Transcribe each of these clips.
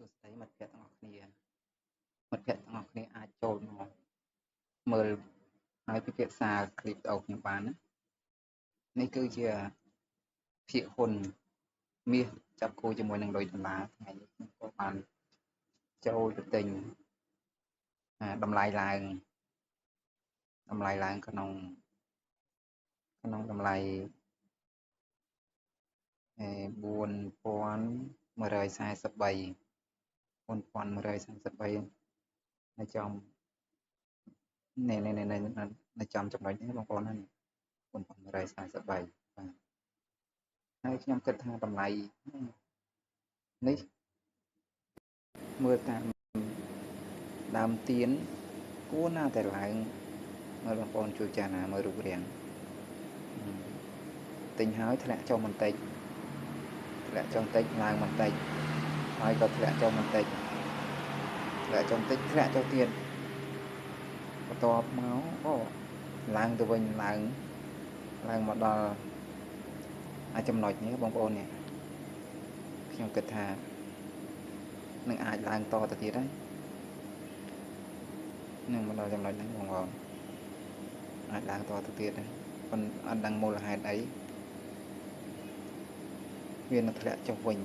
សួស្តីមិត្តភក្តិទាំងអស់គ្នាមិត្តភក្តិទាំងអស់គ្នាអាចចូលមកមើលហើយពិភាក្សាคลิปអូខ្ញុំបានណានេះគឺជាភាគហ៊ុនមាសចាប់គូជាមួយនឹង$100ថ្ងៃនេះខ្ញុំក៏បានចូលទៅទិញតម្លៃឡើងក្នុងតម្លៃ4143នៅចំនៅចំចំណុចនេះបងប្អូនណា4143បាទហើយខ្ញុំគិតថាតម្លៃនេះមើលតាមដើមទៀនគួរណាតែឡើងមើលបងប្អូនជួយចារណាមើលរូបរាងទិញហើយធ្លាក់ចុះបន្តិចឡើងបន្តិចហើយក៏ធ្លាក់ចុះបន្តិចធ្លាក់ចុះទៀតបន្ទាប់មកក៏ឡើងទៅវិញឡើងមកដល់ចំណុចនេះបងប្អូននេះខ្ញុំគិតថានឹងអាចឡើងតទៅទៀតហើយនឹងមកដល់ចំណុចនេះបងប្អូនអាចឡើងតទៅទៀតហើយប៉ុន្តែអត់ដឹងមូលហេតុអីវានឹងធ្លាក់ចុះវិញ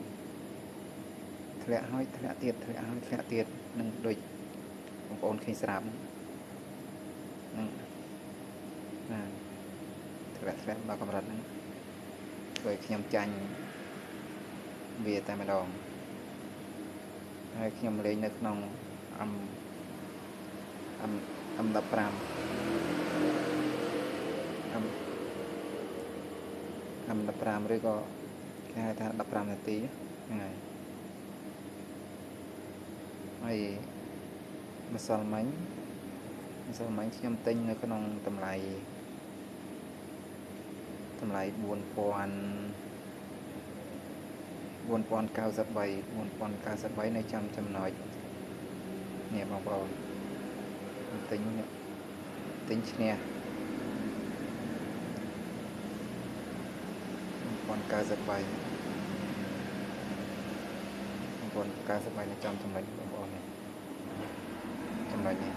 ធ្លាក់ហើយធ្លាក់ទៀតនឹងដូចបងប្អូនឃើញស្រាប់នឹងធ្លាក់ដល់កម្រិតហ្នឹងធ្វើឲ្យខ្ញុំចាញ់វាតែម្ដងហើយខ្ញុំលេងនៅក្នុង15ឬក៏គេហៅថា15នាទីហ្នឹងហើយម្សិលមិញខ្ញុំទិញនៅក្នុងតម្លៃ4093នៅចំចំណុចនេះបងប្អូនទិញឈ្នះ1093នៅចំចំណុចបងប្អូននេះចំណុចនេះ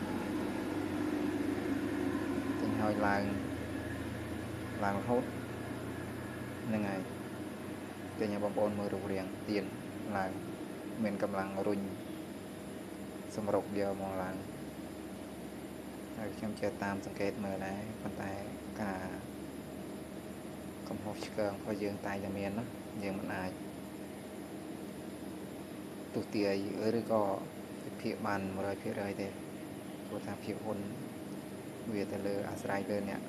ទិញហើយឡើងរហូតហ្នឹងហើយទិញឲ្យបងប្អូនមើលរូបរាងទៀនឡើងមានកម្លាំងរុញសម្រុកយកមកឡើងហើយខ្ញុំចេះតាមសង្កេតមើលដែរប៉ុន្តែការកំហុសឆ្គងរបស់យើងតែតែមានណាយើងមិនអាចទុតិយឬក៏វិភាគបាន 100% ទេព្រោះថាភាពហ៊ុនវាទៅលើអាស្រ័យលើអ្នក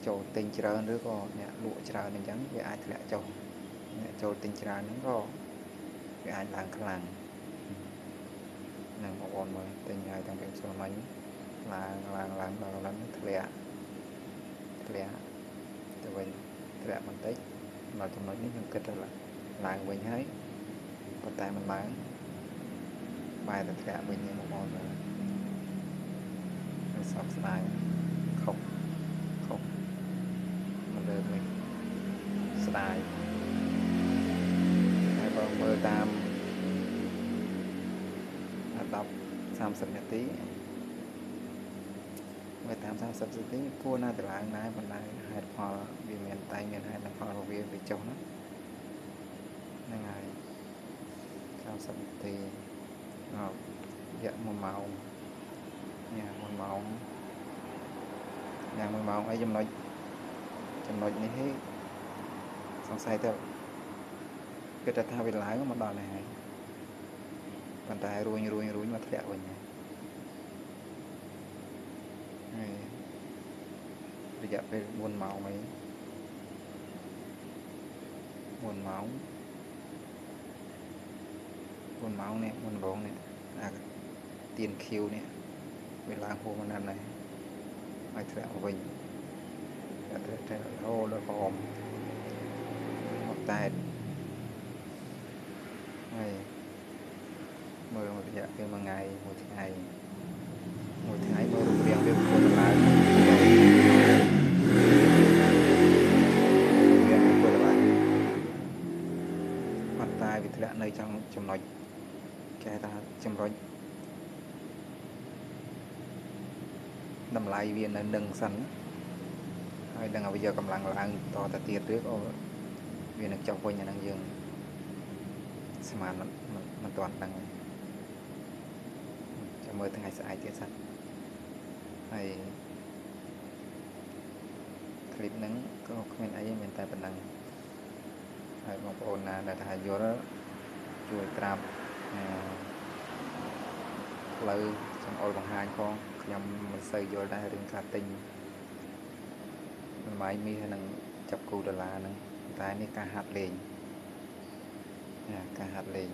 ចូលទិញច្រើនឬក៏អ្នកលក់ច្រើនអញ្ចឹងវាអាចធ្លាក់ចុះអ្នកចូលទិញច្រើនហ្នឹងក៏វាអាចឡើងខ្លាំងនឹងបងប្អូនមើលទិញហើយតាំងពីស្មាញ់ឡើងដល់ធ្លាក់ទៅវិញធ្លាក់បន្តិចដល់ចំណុចនេះខ្ញុំគិតថាឡើងវិញហើយប៉ុន្តែមិនឡើងបែរទៅធ្លាក់វិញបងប្អូនមើលសោកស្ដាយខុសមកលើនេះស្ដាយហើយបើមើលតាម10-30 នាទីគួរណាស់ទៅឡើងដែរប៉ុន្តែហេតុផលវាមានតែមានហេតុផលរបស់វាចុះណាហ្នឹងហើយ30នាទីរយៈ1ម៉ោងញ៉ាំ1ម៉ោងអីចំណុចនេះសង្ស័យទៅគិតថាវាឡើងមកដល់នេះហើយប៉ុន្តែរួញមកធ្លាក់វិញហើយរយៈពេល4ម៉ោងអី4ម៉ោងនេះមុនរងនេះអាទៀនខៀវនេះវាឡើងហួសមកណាស់ហើយហើយធ្លាក់មកវិញតែអូដល់ក្រមមកតែហើយមើលរយៈពេលមួយថ្ងៃមើលរូបរាងវាពុលឡើង តែវាធ្លាក់នៅtrongចំណុចគេថាចំណុចតម្លៃវានៅនឹងសិនហើយដឹងឲ្យវាយកកម្លាំងឡើងតទៅទៀតឬក៏វានឹងចុះវិញអាហ្នឹងយើងស្មានមិនទាន់ដឹងចាំមើលថ្ងៃស្អែកទៀតសិនហើយคลิปហ្នឹងក៏គ្មានអីទេមានតែប៉ុណ្ណឹងហើយបងប្អូនណាដែលថាយល់ជួយប្រាប់ផ្លូវចង្អុលបង្ហាញផងខ្ញុំមិនសូវយល់ដែររឿងការទិញតម្លៃមាសនឹងចាប់គូដុល្លារហ្នឹងតែនេះការហាត់លេងការហាត់លេង